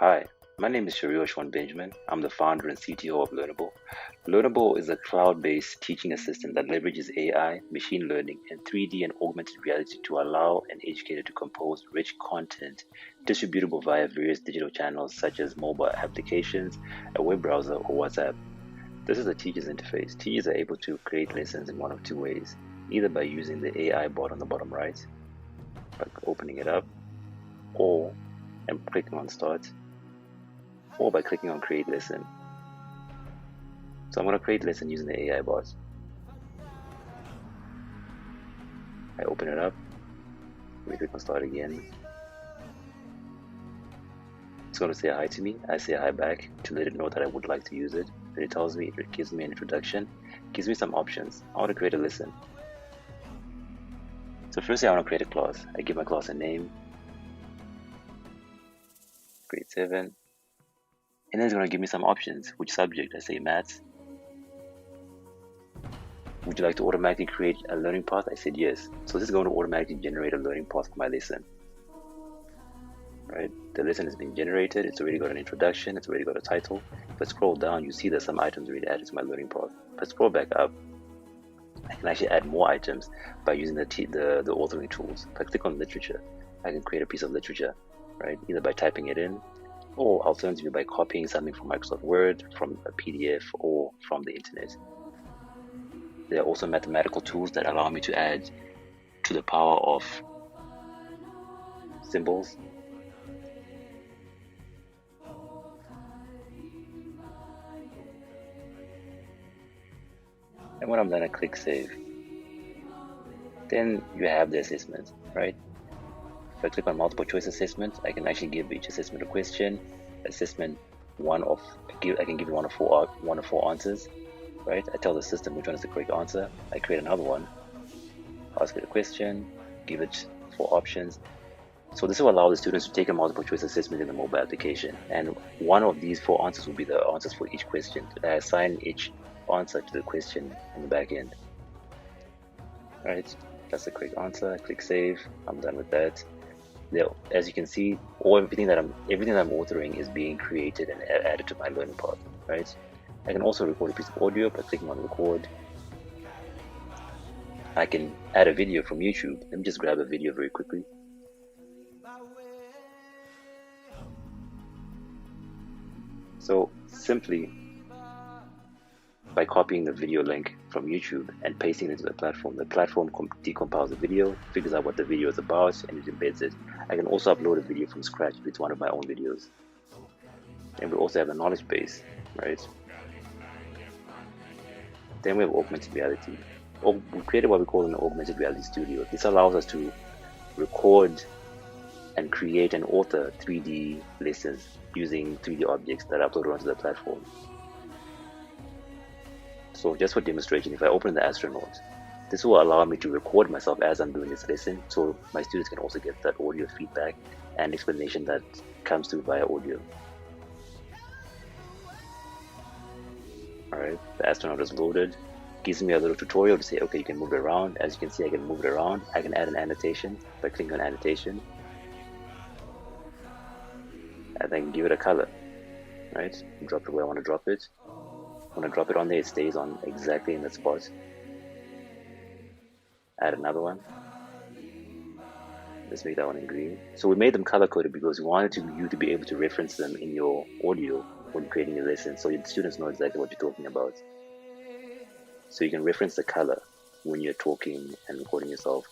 Hi, my name is Shario Benjamin. I'm the founder and CTO of Learnable. Learnable is a cloud-based teaching assistant that leverages AI, machine learning, and 3D and augmented reality to allow an educator to compose rich content distributable via various digital channels such as mobile applications, a web browser, or WhatsApp. This is a teacher's interface. Teachers are able to create lessons in one of two ways, either by using the AI bot on the bottom right, by opening it up, or and clicking on Start, or by clicking on Create Lesson. So I'm going to create lesson using the AI bot. I open it up. Let me click on Start again. It's going to say hi to me. I say hi back to let it know that I would like to use it. Then it tells me, it gives me an introduction, gives me some options. I want to create a lesson. So firstly, I want to create a class. I give my class a name, grade 7. And then it's going to give me some options. Which subject? I say maths. Would you like to automatically create a learning path? I said yes. So this is going to automatically generate a learning path for my lesson. Right? The lesson has been generated. It's already got an introduction. It's already got a title. If I scroll down, you see there's some items already added to my learning path. If I scroll back up, I can actually add more items by using the authoring tools. If I click on literature, I can create a piece of literature, right? Either by typing it in, or alternatively by copying something from Microsoft Word, from a PDF, or from the internet. There are also mathematical tools that allow me to add to the power of symbols. And when I'm done, I click Save. Then you have the assessment, right? If I click on multiple choice assessment, I can actually give each assessment a question. Assessment I can give you one of four answers, right? I tell the system which one is the correct answer. I create another one, ask it a question, give it 4 options. So this will allow the students to take a multiple choice assessment in the mobile application. And one of these 4 answers will be the answers for each question. I assign each answer to the question on the back end. All right, that's the correct answer. I click Save. I'm done with that. There, as you can see, everything that I'm authoring is being created and added to my learning path. Right. I can also record a piece of audio by clicking on Record. I can add a video from YouTube. Let me just grab a video very quickly. So simply by copying the video link from YouTube and pasting it into the platform decompiles the video, figures out what the video is about, and it embeds it. I can also upload a video from scratch if it's one of my own videos. And we also have a knowledge base, right? Then we have augmented reality. We created what we call an augmented reality studio. This allows us to record and create and author 3D lessons using 3D objects that are uploaded onto the platform. So just for demonstration, if I open the astronaut, this will allow me to record myself as I'm doing this lesson, so my students can also get that audio feedback and explanation that comes through via audio. Alright, the astronaut is loaded. Gives me a little tutorial to say, okay, you can move it around. As you can see, I can move it around. I can add an annotation by clicking on annotation. And then give it a color, right? Drop it where I want to drop it. When I drop it on there, it stays on exactly in that spot. Add another one. Let's make that one in green. So we made them color coded because we wanted you to be able to reference them in your audio when creating your lesson, so your students know exactly what you're talking about. So you can reference the color when you're talking and recording yourself.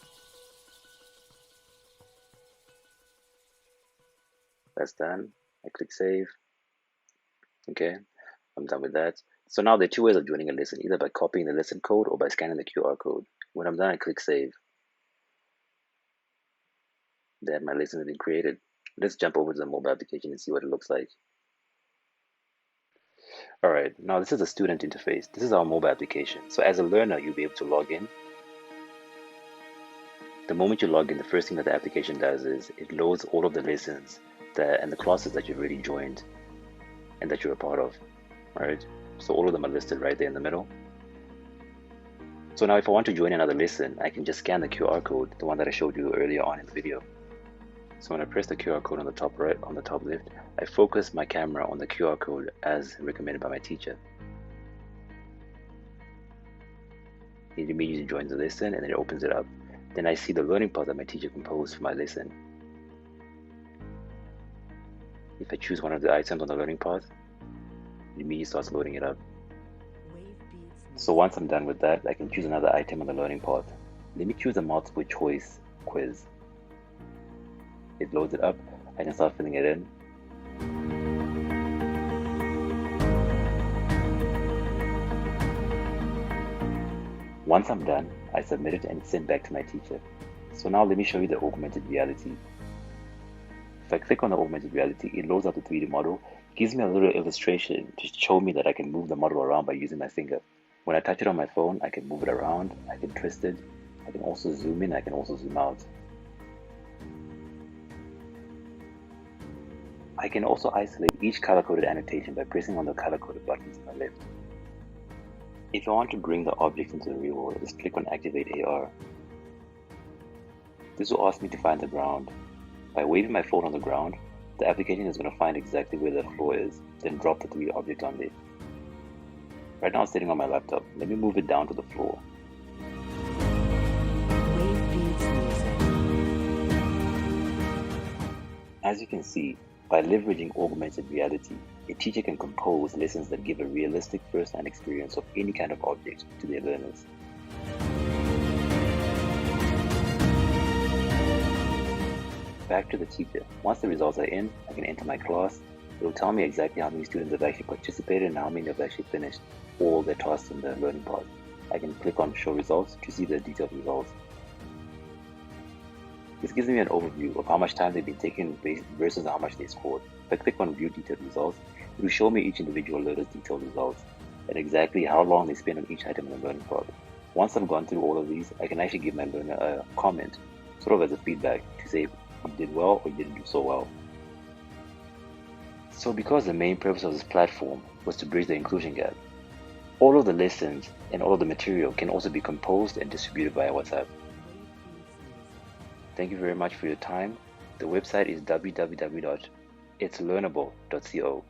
That's done. I click Save. Okay, I'm done with that. So now there are 2 ways of joining a lesson, either by copying the lesson code or by scanning the QR code. When I'm done, I click Save. Then my lesson has been created. Let's jump over to the mobile application and see what it looks like. All right, now this is the student interface. This is our mobile application. So as a learner, you'll be able to log in. The moment you log in, the first thing that the application does is it loads all of the lessons and the classes that you've already joined and that you're a part of. All right, so all of them are listed right there in the middle. So now if I want to join another lesson, I can just scan the QR code, the one that I showed you earlier on in the video. So when I press the QR code on the top right, on the top left, I focus my camera on the QR code as recommended by my teacher. It immediately joins the lesson and then it opens it up. Then I see the learning path that my teacher composed for my lesson. If I choose one of the items on the learning path, it immediately starts loading it up. So once I'm done with that, I can choose another item on the learning path. Let me choose a multiple choice quiz. It loads it up, I can start filling it in. Once I'm done, I submit it and it's sent back to my teacher. So now let me show you the augmented reality. If I click on the augmented reality, it loads up the 3D model, gives me a little illustration to show me that I can move the model around by using my finger. When I touch it on my phone, I can move it around, I can twist it, I can also zoom in, I can also zoom out. I can also isolate each color-coded annotation by pressing on the color-coded buttons on the left. If I want to bring the object into the real world, just click on Activate AR. This will ask me to find the ground. By waving my phone on the ground, the application is going to find exactly where the floor is, then drop the 3D object on there. Right now I'm sitting on my laptop. Let me move it down to the floor. As you can see, by leveraging augmented reality, a teacher can compose lessons that give a realistic first-hand experience of any kind of object to their learners. Back to the teacher. Once the results are in, I can enter my class. It will tell me exactly how many students have actually participated and how many have actually finished all their tasks in the learning path. I can click on Show Results to see the detailed results. This gives me an overview of how much time they've been taking versus how much they scored. If I click on View Detailed Results, it will show me each individual learner's detailed results and exactly how long they spent on each item in the learning path. Once I've gone through all of these, I can actually give my learner a comment, sort of as a feedback, to say you did well or you didn't do so well. So because the main purpose of this platform was to bridge the inclusion gap, all of the lessons and all of the material can also be composed and distributed via WhatsApp. Thank you very much for your time. The website is www.itslearnable.co.